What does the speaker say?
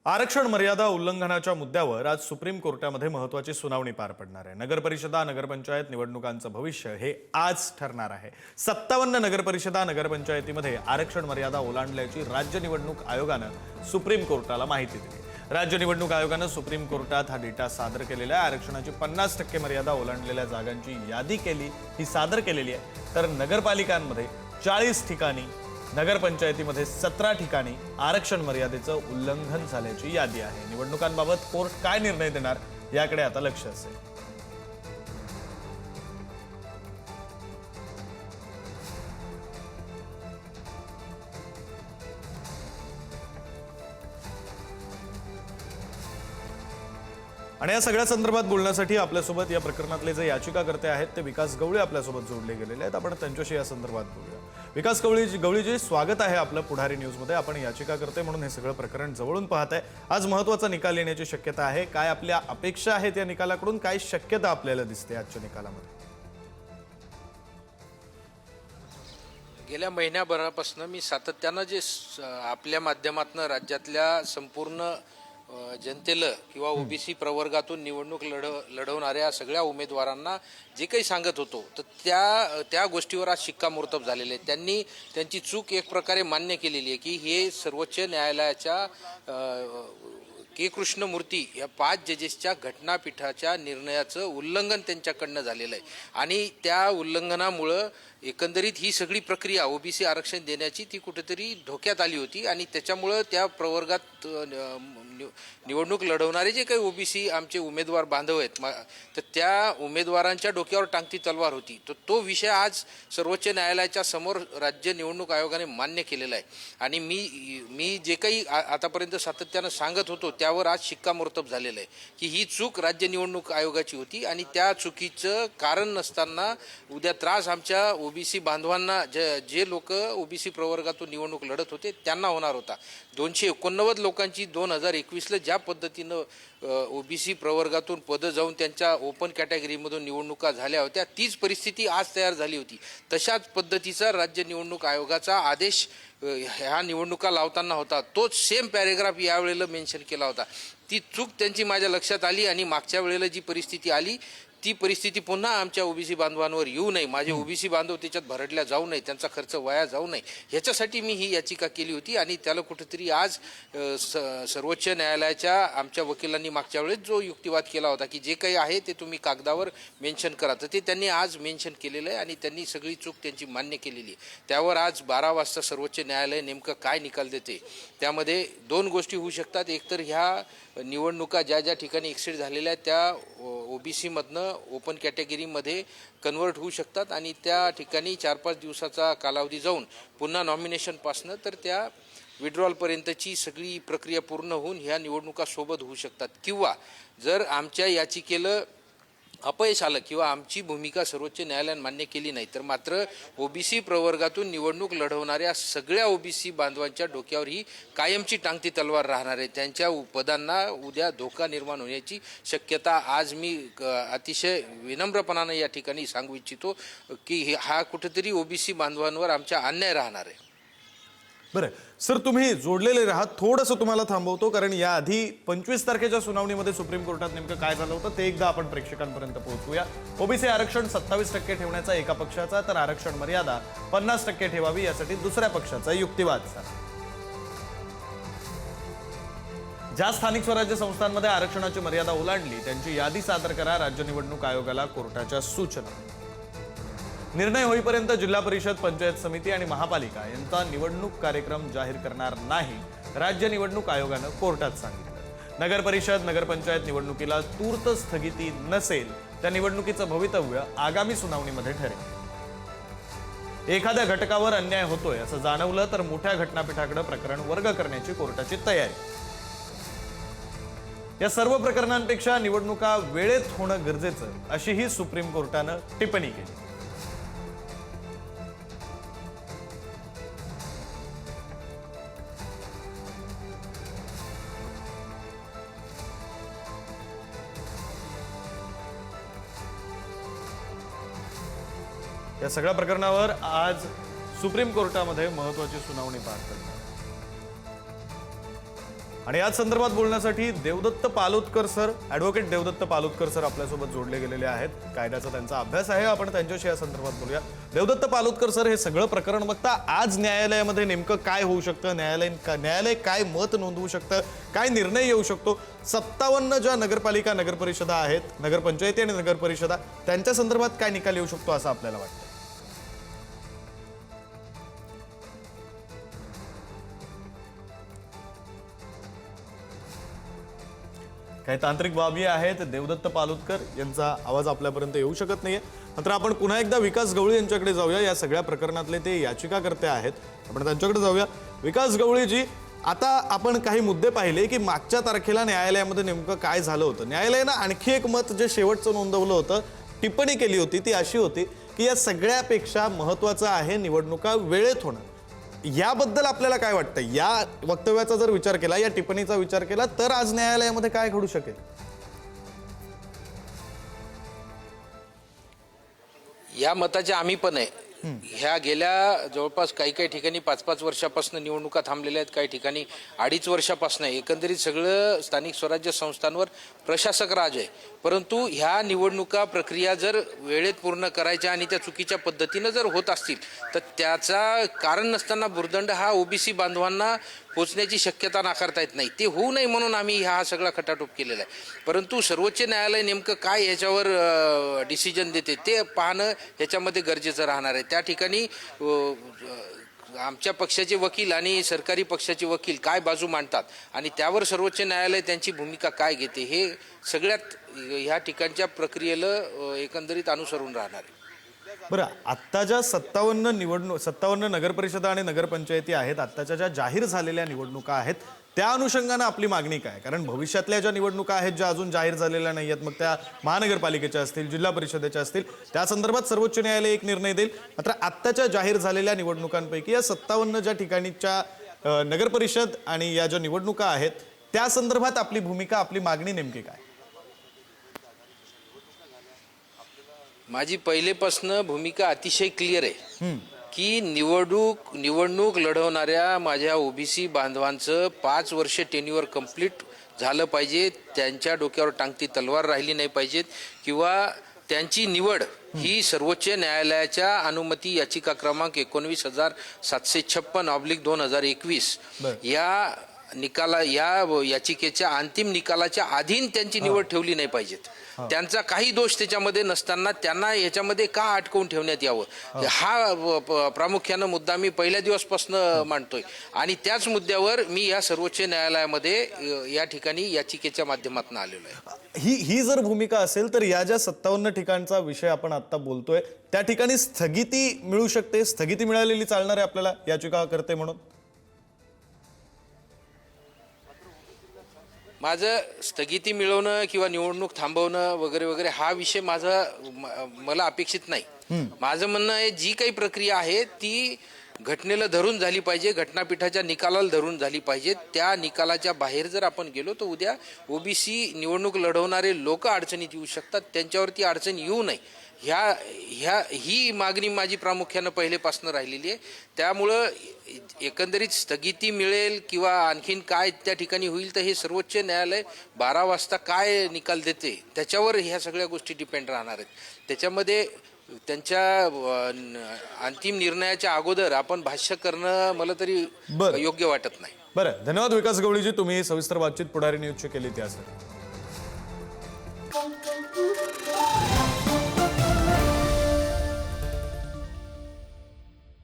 आरक्षण मर्यादा उल्लंघनाच्या मुद्द्यावर आज सुप्रीम कोर्टामध्ये महत्त्वाची सुनावणी पार पडणार आहे। नगरपरिषदा नगरपंचायत निवडणुकांचं भविष्य हे आज ठरणार आहे। 57 नगरपरिषदा नगरपंचायतीमध्ये आरक्षण मर्यादा ओलांडल्याची राज्य निवडणूक आयोगानं सुप्रीम कोर्टाला माहिती दिली। राज्य निवडणूक आयोगानं सुप्रीम कोर्टात हा डेटा सादर केलेला आहे। आरक्षणाची 50% मर्यादा ओलांडलेल्या जागांची यादी सादर केलेली आहे। तर नगरपालिकांमध्ये 40 ठिकाणी, नगरपंचायतीमध्ये 17 ठिकाणी आरक्षण मर्यादेचं उल्लंघन झाल्याची यादी आहे। निवडणुकांबाबत कोर्ट काय निर्णय देणार याकडे आता लक्ष असेल। आणि या सगळ्या संदर्भात बोलण्यासाठी आपल्यासोबत या प्रकरणातले जे याचिकाकर्ते आहेत ते विकास गवळी आपल्यासोबत जोडले गेलेले आहेत। आपण त्यांच्याशी या संदर्भात बोलूया। विकास गवळीजी, स्वागत आहे आपलं पुढारी न्यूजमध्ये। आपण याचिकाकर्ते म्हणून हे सगळं प्रकरण जवळून पाहताय। आज महत्त्वाचा निकाल येण्याची शक्यता आहे। काय आपल्या अपेक्षा आहेत या निकालाकडून, काय शक्यता आपल्याला दिसते आजच्या निकालामध्ये? गेल्या महिन्याभरापासून मी सातत्यानं जे आपल्या माध्यमातून राज्यातल्या संपूर्ण जनतेला किंवा ओबीसी प्रवर्गातून निवडणूक लढवणाऱ्या सगळ्या उमेदवारांना जे काही सांगत होतो, तर त्या गोष्टीवर आज शिक्कामोर्तब झालेले आहे। त्यांनी त्यांची चूक एक प्रकारे मान्य केलेली आहे की हे सर्वोच्च न्यायालयाच्या के कृष्णमूर्ती या 5 जजेसच्या घटनापीठाच्या निर्णयाचं उल्लंघन त्यांच्याकडनं झालेलं आहे। आणि त्या उल्लंघनामुळं एकंदरीत ही सगळी प्रक्रिया ओबीसी आरक्षण देण्याची ती कुठेतरी धोक्यात आली होती। आणि त्याच्यामुळं त्या प्रवर्गात निवडणूक लढवणारे जे काही ओबीसी आमचे उमेदवार बांधव आहेत, तर त्या उमेदवारांच्या डोक्यावर टांगती तलवार होती। तो विषय आज सर्वोच्च न्यायालयाच्या समोर राज्य निवडणूक आयोगाने मान्य केलेला आहे। आणि मी जे काही आतापर्यंत सातत्यानं सांगत होतो त्यावर आज शिक्कामोर्तब झालेलं आहे की ही चूक राज्य निवडणूक आयोगाची होती आणि त्या चुकीचं कारण नसताना उद्या त्रास आमच्या ओबीसी बांधवांना, जे लोक ओबीसी प्रवर्गातून निवडणूक लढत होते त्यांना होणार होता। 289 लोकांची 2021ला ज्या पद्धतीनं ओबीसी प्रवर्गातून पदं जाऊन त्यांच्या ओपन कॅटेगरीमधून निवडणुका झाल्या होत्या, तीच परिस्थिती आज तयार झाली होती। तशाच पद्धतीचा राज्य निवडणूक आयोगाचा आदेश ह्या निवडणुका लावताना होता। तोच सेम पॅरेग्राफ यावेळेला मेन्शन केला होता। ती चूक त्यांची माझ्या लक्षात आली आणि मागच्या वेळेला जी परिस्थिती आली ती परिस्थिती पुन्हा आमच्या ओबीसी बांधवांवर येऊ नये, माझे ओबीसी बांधव त्याच्यात भरडल्या जाऊ नये, त्यांचा खर्च वाया जाऊ नये, ह्याच्यासाठी मी ही याचिका केली होती। आणि त्याला कुठेतरी आज सर्वोच्च न्यायालयाच्या आमच्या वकिलांनी मागच्या वेळेस जो युक्तिवाद केला होता की जे काही आहे ते तुम्ही कागदावर मेन्शन करा, तर ते त्यांनी आज मेन्शन केलेलं आहे आणि त्यांनी सगळी चूक त्यांची मान्य केलेली आहे। त्यावर आज 12 वाजता सर्वोच्च न्यायालय नेमकं काय निकाल देते त्यामध्ये 2 गोष्टी होऊ शकतात। एकतर ह्या निवडणुका ज्या ठिकाणी एक्सिट झालेल्या आहेत त्या ओबीसीमधनं ओपन कॅटेगरीमध्ये कन्वर्ट होऊ शकतात आणि त्या ठिकाणी 4-5 दिवसाचा कालावधी जाऊन पुन्हा नॉमिनेशनपासनं तर त्या विड्रॉलपर्यंतची सगळी प्रक्रिया पूर्ण होऊन ह्या निवडणुका सोबत होऊ शकतात। किंवा जर आमच्या याचिकेला अपयश आलं किंवा आमची भूमिका सर्वोच्च न्यायालयाने मान्य केली नाही, तर मात्र ओबीसी प्रवर्गातून निवडणूक लढवणाऱ्या सगळ्या ओबीसी बांधवांच्या डोक्यावर ही कायमची टांगती तलवार राहणार आहे। त्यांच्या पदांना उद्या धोका निर्माण होण्याची शक्यता आज मी अतिशय विनम्रपणानं या ठिकाणी सांगू इच्छितो की हा कुठेतरी ओबीसी बांधवांवर आमचा अन्याय राहणार आहे। बरं सर, तुम्ही जोडलेले राहा, थोडंसं तुम्हाला थांबवतो कारण याआधी 25 तारखेच्या सुनावणीमध्ये सुप्रीम कोर्टात नेमकं काय झालं होतं ते एकदा आपण प्रेक्षकांपर्यंत पोहोचूया। ओबीसी आरक्षण 27% ठेवण्याचा एका पक्षाचा, तर आरक्षण मर्यादा 50% ठेवावी यासाठी दुसऱ्या पक्षाचा युक्तिवाद झाला। ज्या स्थानिक स्वराज्य संस्थांमध्ये आरक्षणाची मर्यादा ओलांडली त्यांची यादी सादर करा, राज्य निवडणूक आयोगाला कोर्टाच्या सूचना। निर्णय होईपर्यंत जिल्हा परिषद, पंचायत समिती आणि महापालिका यांचा निवडणूक कार्यक्रम जाहीर करणार नाही, राज्य निवडणूक आयोगानं कोर्टात सांगितलं। नगर परिषद, नगरपंचायत निवडणुकीला तूर्त स्थगिती नसेल त्या निवडणुकीचं भवितव्य आगामी सुनावणीमध्ये ठरेल। एखाद्या घटकावर अन्याय होतोय असं जाणवलं तर मोठ्या घटनापीठाकडे प्रकरण वर्ग करण्याची कोर्टाची तयारी। या सर्व प्रकरणांपेक्षा निवडणुका वेळेत होणं गरजेचं अशीही सुप्रीम कोर्टानं टिप्पणी केली। या सगळ्या प्रकरणावर आज सुप्रीम कोर्टामध्ये महत्त्वाची सुनावणी पार पडली। आणि याच संदर्भात बोलण्यासाठी Devdatt Palodkar sir, advocate Devdatt Palodkar sir आपल्यासोबत जोडले गेलेले आहेत. कायद्याचा त्यांचा अभ्यास आहे, आपण त्यांच्याशी या संदर्भात बोलूया. देवदत्त पालोदकर सर, हे सगळं प्रकरण बघता आज न्यायालयामध्ये नेमकं काय होऊ शकतं, न्यायालय काय मत नोंदवू शकतं, काय निर्णय येऊ शकतो? 57 ज्या नगरपालिका नगरपरिषदा आहेत, नगरपंचायती आणि नगरपरिषदा, त्यांच्या संदर्भात काय निकाल येऊ शकतो असं आपल्याला वाटतं? काही तांत्रिक बाबी आहेत, देवदत्त पालोदकर यांचा आवाज आपल्यापर्यंत येऊ शकत नाहीये. मात्र आपण पुन्हा एकदा विकास गवळी यांच्याकडे जाऊया. या सगळ्या प्रकरणातले ते याचिकाकर्ते आहेत, आपण त्यांच्याकडे जाऊया. विकास गवळीजी, आता आपण काही मुद्दे पाहिले की मागच्या तारखेला न्यायालयामध्ये नेमकं काय झालं होतं. न्यायालयानं आणखी एक मत जे शेवटचं नोंदवलं होतं, टिप्पणी केली होती, ती अशी होती की या सगळ्यापेक्षा महत्त्वाचं आहे निवडणुका वेळेत होणं. याबद्दल आपल्याला काय वाटतं? या वक्तव्याचा जर विचार केला, या टिप्पणीचा विचार केला, तर आज न्यायालयामध्ये काय घडू शकेल? या मताचे आम्ही पण आहे. ह्या गेल्या जवळपास काही ठिकाणी 5-5 वर्षापासून निवडणुका थांबलेल्या आहेत, काही ठिकाणी 2.5 वर्षापासून आहे. एकंदरीत सगळं स्थानिक स्वराज्य संस्थांवर प्रशासक राज आहे. परंतु ह्या निवडणुका प्रक्रिया जर वेळेत पूर्ण करायच्या आणि त्या चुकीच्या पद्धतीनं जर होत असतील तर त्याचा कारण नसताना भुर्दंड हा ओबीसी बांधवांना पोचण्याची शक्यता नाकारता येत नाही. ते होऊ नये म्हणून आम्ही हा सगळा खटाटोप केलेला आहे. परंतु सर्वोच्च न्यायालय नेमकं काय ह्याच्यावर डिसिजन देते ते पाहणं ह्याच्यामध्ये गरजेचं राहणार आहे. त्या ठिकाणी आमच्या पक्षाचे वकील आणि सरकारी पक्षाचे वकील काय बाजू मांडतात आणि त्यावर सर्वोच्च न्यायालय त्यांची भूमिका काय घेते हे सगळ्यात ह्या ठिकाणच्या प्रक्रियेला एकंदरीत अनुसरून राहणार आहे. बरं, आत्ता ज्या 57 नगरपरिषदा आणि नगरपंचायती आहेत, आत्ताच्या ज्या जाहीर झालेल्या निवडणुका आहेत, त्या अनुषंगानं आपली मागणी काय? कारण भविष्यातल्या ज्या निवडणुका आहेत ज्या अजून जाहीर झालेल्या नाही आहेत, मग त्या महानगरपालिकेच्या असतील, जिल्हा परिषदेच्या असतील, त्या संदर्भात सर्वोच्च न्यायालय एक निर्णय देईल. मात्र आत्ताच्या जाहीर झालेल्या निवडणुकांपैकी या 57 ज्या ठिकाणीच्या नगरपरिषद आणि या ज्या निवडणुका आहेत, त्या संदर्भात आपली भूमिका, आपली मागणी नेमकी काय? माझी पहिलेपासून भूमिका अतिशय क्लिअर आहे की निवडणूक लढवणाऱ्या माझ्या ओबीसी बांधवांचं 5 वर्ष टेन्युअर कंप्लीट झालं पाहिजे. त्यांच्या डोक्यावर टांगती तलवार राहिली नाही पाहिजेत किंवा त्यांची निवड ही सर्वोच्च न्यायालयाच्या अनुमती याचिका क्रमांक 19,756/2021 या याचिकेच्या अंतिम निकालाच्या अधीन त्यांची निवड ठेवली नाही पाहिजेत. त्यांचा काही दोष त्याच्यामध्ये नसताना त्यांना याच्यामध्ये का अटकवून ठेवण्यात यावं, हा प्रामुख्यानं मुद्दा मी पहिल्या दिवसपासून मांडतोय. आणि त्याच मुद्द्यावर मी या सर्वोच्च न्यायालयामध्ये या ठिकाणी याचिकेच्या माध्यमातून आलेलो आहे. ही जर भूमिका असेल तर या ज्या 57 ठिकाणचा विषय आपण आता बोलतोय त्या ठिकाणी स्थगिती मिळू शकते, स्थगिती मिळालेली चालणार आहे आपल्याला याचिकाकर्ते म्हणून? माझं स्थगिती मिळवणं किंवा निवडणूक थांबवणं वगैरे वगैरे हा विषय मला अपेक्षित नाही. माझं म्हणणं आहे जी काही प्रक्रिया आहे ती घटनेला धरून झाली पाहिजे, घटनापीठाच्या निकालाला धरून झाली पाहिजे. त्या निकालाच्या बाहेर जर आपण गेलो तर उद्या ओबीसी निवडणूक लढवणारे लोक अडचणीत येऊ शकतात, त्यांच्यावरती अडचण येऊ नये ही मागणी माझी प्रामुख्यानं पहिलेपासून राहिलेली आहे. त्यामुळं एकंदरीत स्थगिती मिळेल किंवा आणखीन काय त्या ठिकाणी होईल तर हे सर्वोच्च न्यायालय 12 वाजता काय निकाल देते त्याच्यावर ह्या सगळ्या गोष्टी डिपेंड राहणार आहेत. त्याच्यामध्ये त्यांच्या अंतिम निर्णयाच्या अगोदर आपण भाष्य करणं मला तरी योग्य वाटत नाही. बरं, धन्यवाद विकास गवळीजी, तुम्ही सविस्तर बातचीत पुढारी न्यूजची केली त्यासाठी.